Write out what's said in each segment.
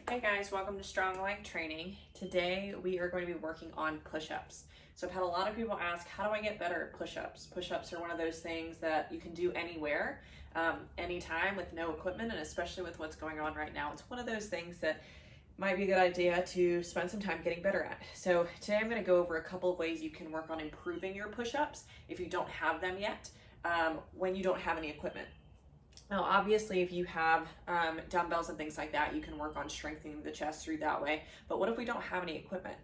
Hey guys, welcome to Strong Leg Training. Today we are going to be working on push-ups. So I've had a lot of people ask, how do I get better at push-ups? Push-ups are one of those things that you can do anywhere, anytime with no equipment, and especially with what's going on right now. It's one of those things that might be a good idea to spend some time getting better at. So today I'm going to go over a couple of ways you can work on improving your push-ups if you don't have them yet, when you don't have any equipment. Now, obviously, if you have dumbbells and things like that, you can work on strengthening the chest through that way. But what if we don't have any equipment?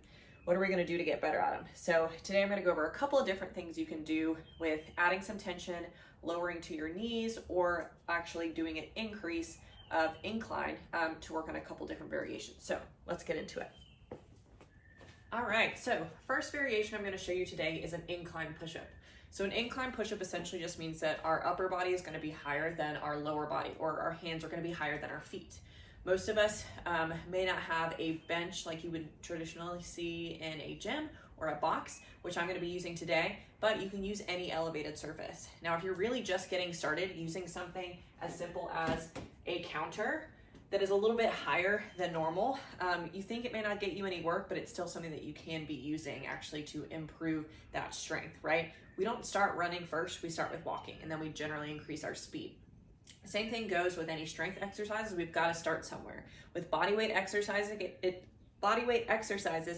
What are we going to do to get better at them? So today I'm going to go over a couple of different things you can do with adding some tension, lowering to your knees, or actually doing an increase of incline to work on a couple different variations. So let's get into it. All right, so first variation I'm going to show you today is an incline push-up. So an incline push-up essentially just means that our upper body is going to be higher than our lower body, or our hands are going to be higher than our feet. Most of us may not have a bench like you would traditionally see in a gym or a box, which I'm going to be using today, but you can use any elevated surface. Now, if you're really just getting started, using something as simple as a counter that is a little bit higher than normal, you think it may not get you any work, but it's still something that you can be using actually to improve that strength, right? We don't start running first, we start with walking, and then we generally increase our speed. Same thing goes with any strength exercises. We've got to start somewhere. With bodyweight exercises,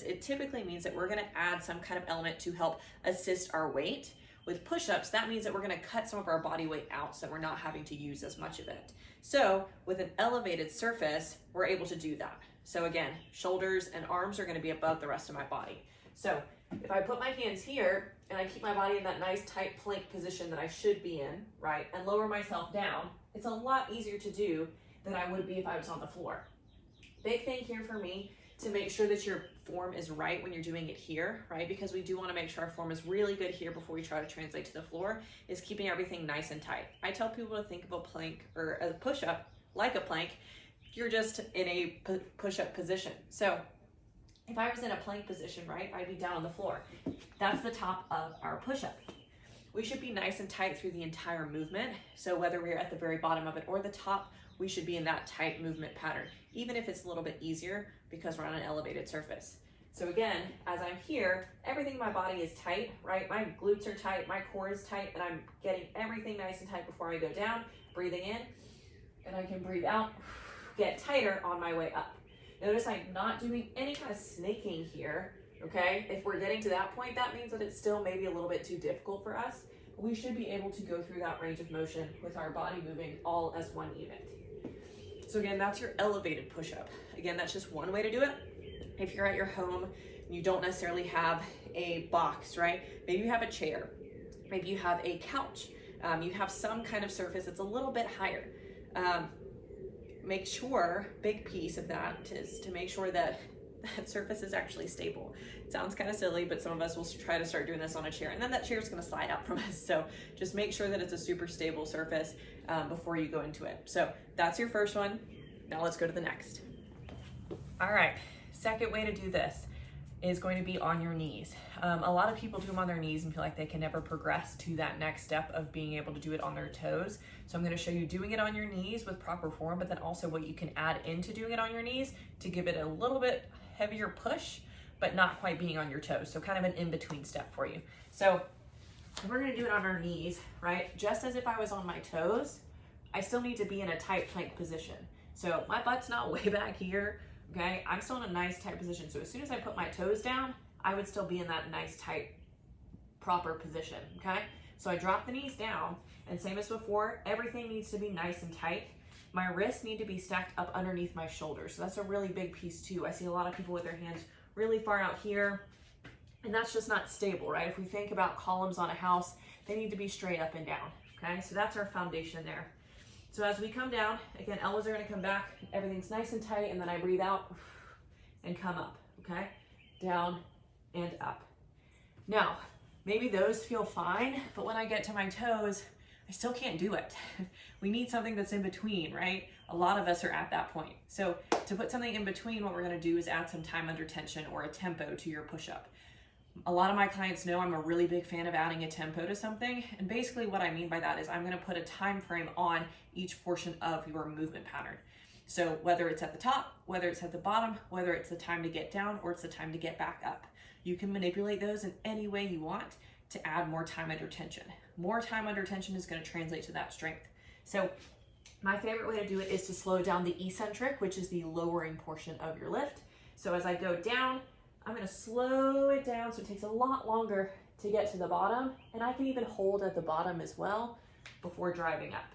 it typically means that we're going to add some kind of element to help assist our weight. With push-ups, that means that we're going to cut some of our body weight out so we're not having to use as much of it. So with an elevated surface, we're able to do that. So again, shoulders and arms are going to be above the rest of my body. So if I put my hands here and I keep my body in that nice tight plank position that I should be in, right, and lower myself down, it's a lot easier to do than I would be if I was on the floor. Big thing here for me to make sure that your form is right when you're doing it here, right? Because we do want to make sure our form is really good here before we try to translate to the floor, is keeping everything nice and tight. I tell people to think of a plank or a push-up like a plank. You're just in a push-up position. So if I was in a plank position, right, I'd be down on the floor. That's the top of our push-up. We should be nice and tight through the entire movement. So whether we're at the very bottom of it or the top, we should be in that tight movement pattern, even if it's a little bit easier because we're on an elevated surface. So again, as I'm here, everything in my body is tight, right? My glutes are tight, my core is tight, and I'm getting everything nice and tight before I go down, breathing in, and I can breathe out, get tighter on my way up. Notice I'm not doing any kind of snaking here, okay? If we're getting to that point, that means that it's still maybe a little bit too difficult for us. We should be able to go through that range of motion with our body moving all as one unit. So again, that's your elevated push-up. Again, that's just one way to do it. If you're at your home, you don't necessarily have a box, right? Maybe you have a chair. Maybe you have a couch. You have some kind of surface that's a little bit higher. Make sure, big piece of that is to make sure that that surface is actually stable. It sounds kind of silly, but some of us will try to start doing this on a chair, and then that chair is going to slide out from us. So just make sure that it's a super stable surface before you go into it. So that's your first one. Now let's go to the next. All right, second way to do this is going to be on your knees. A lot of people do them on their knees and feel like they can never progress to that next step of being able to do it on their toes. So I'm going to show you doing it on your knees with proper form, but then also what you can add into doing it on your knees to give it a little bit heavier push, but not quite being on your toes. So kind of an in-between step for you. So we're going to do it on our knees, right? Just as if I was on my toes, I still need to be in a tight plank position. So my butt's not way back here. Okay, I'm still in a nice tight position. So as soon as I put my toes down, I would still be in that nice tight, proper position, okay? So I drop the knees down, and same as before, everything needs to be nice and tight. My wrists need to be stacked up underneath my shoulders. So that's a really big piece too. I see a lot of people with their hands really far out here, and that's just not stable, right? If we think about columns on a house, they need to be straight up and down, okay? So that's our foundation there. So as we come down, again, elbows are gonna come back, everything's nice and tight, and then I breathe out and come up, okay? Down and up. Now, maybe those feel fine, but when I get to my toes, I still can't do it. We need something that's in between, right? A lot of us are at that point. So to put something in between, what we're gonna do is add some time under tension or a tempo to your push-up. A lot of my clients know I'm a really big fan of adding a tempo to something, and basically what I mean by that is I'm going to put a time frame on each portion of your movement pattern. So whether it's at the top, whether it's at the bottom, whether it's the time to get down or it's the time to get back up, you can manipulate those in any way you want to add more time under tension. More time under tension is going to translate to that strength. So my favorite way to do it is to slow down the eccentric, which is the lowering portion of your lift. So as I go down, I'm going to slow it down so it takes a lot longer to get to the bottom, and I can even hold at the bottom as well before driving up.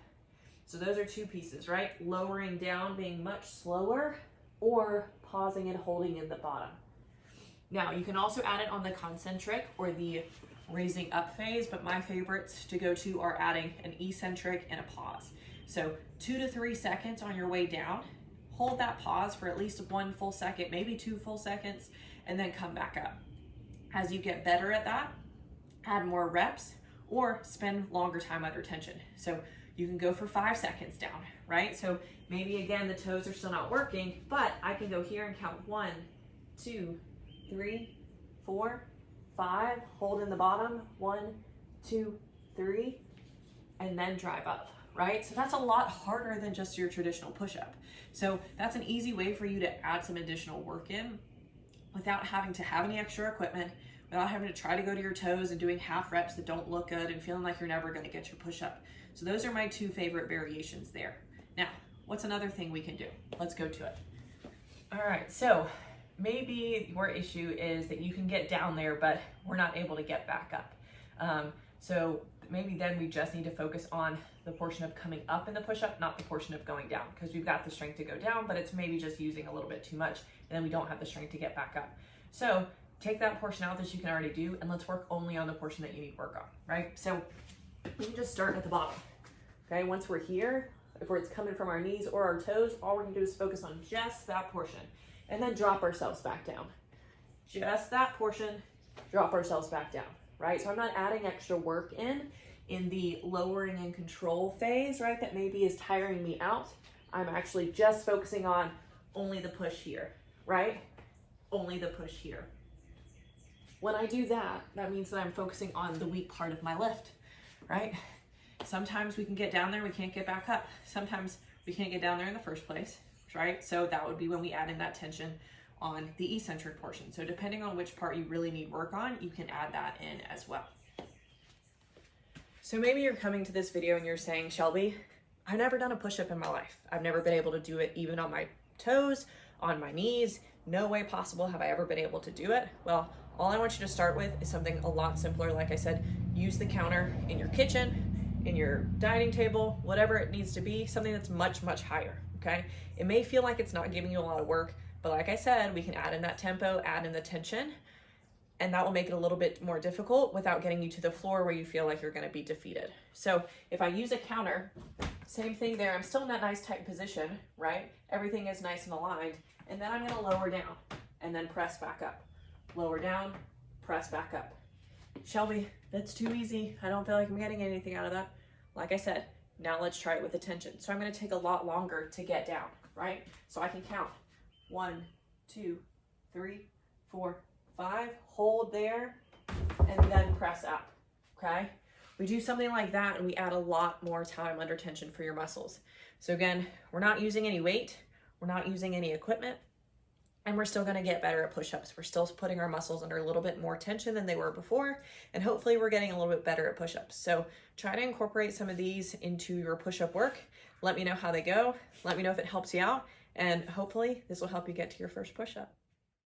So those are two pieces, right? Lowering down being much slower, or pausing and holding in the bottom. Now you can also add it on the concentric or the raising up phase, but my favorites to go to are adding an eccentric and a pause. So 2 to 3 seconds on your way down, hold that pause for at least 1 full second, maybe 2 full seconds, and then come back up. As you get better at that, add more reps or spend longer time under tension. So you can go for 5 seconds down, right? So maybe again, the toes are still not working, but I can go here and count 1, 2, 3, 4, 5, hold in the bottom, 1, 2, 3, and then drive up, right? So that's a lot harder than just your traditional push-up. So that's an easy way for you to add some additional work in without having to have any extra equipment, without having to try to go to your toes and doing half reps that don't look good and feeling like you're never gonna get your push-up. So those are my 2 favorite variations there. Now, what's another thing we can do? Let's go to it. All right, so maybe your issue is that you can get down there, but we're not able to get back up. So maybe then we just need to focus on the portion of coming up in the push-up, not the portion of going down, because we've got the strength to go down, but it's maybe just using a little bit too much, and then we don't have the strength to get back up. So take that portion out that you can already do, and let's work only on the portion that you need work on, right? So we can just start at the bottom, okay? Once we're here, if it's coming from our knees or our toes, all we're gonna do is focus on just that portion, and then drop ourselves back down. Just that portion, drop ourselves back down, right? So I'm not adding extra work in the lowering and control phase, right? That maybe is tiring me out. I'm actually just focusing on only the push here, right? Only the push here. When I do that, that means that I'm focusing on the weak part of my lift, right? Sometimes we can get down there, we can't get back up. Sometimes we can't get down there in the first place, right? So that would be when we add in that tension on the eccentric portion. So depending on which part you really need work on, you can add that in as well. So maybe you're coming to this video and you're saying, Shelby, I've never done a push-up in my life. I've never been able to do it even on my toes, on my knees. No way possible have I ever been able to do it. Well, all I want you to start with is something a lot simpler. Like I said, use the counter in your kitchen, in your dining table, whatever it needs to be, something that's much, much higher, okay? It may feel like it's not giving you a lot of work, but like I said, we can add in that tempo, add in the tension, and that will make it a little bit more difficult without getting you to the floor where you feel like you're gonna be defeated. So if I use a counter, same thing there. I'm still in that nice tight position, right? Everything is nice and aligned. And then I'm gonna lower down and then press back up. Lower down, press back up. Shelby, that's too easy. I don't feel like I'm getting anything out of that. Like I said, now let's try it with the tension. So I'm gonna take a lot longer to get down, right? So I can count 1, 2, 3, 4, 5, hold there, and then press up, okay? We do something like that and we add a lot more time under tension for your muscles. So again, we're not using any weight, we're not using any equipment, and we're still gonna get better at push-ups. We're still putting our muscles under a little bit more tension than they were before, and hopefully we're getting a little bit better at push-ups. So try to incorporate some of these into your push-up work. Let me know how they go. Let me know if it helps you out, and hopefully this will help you get to your first push-up.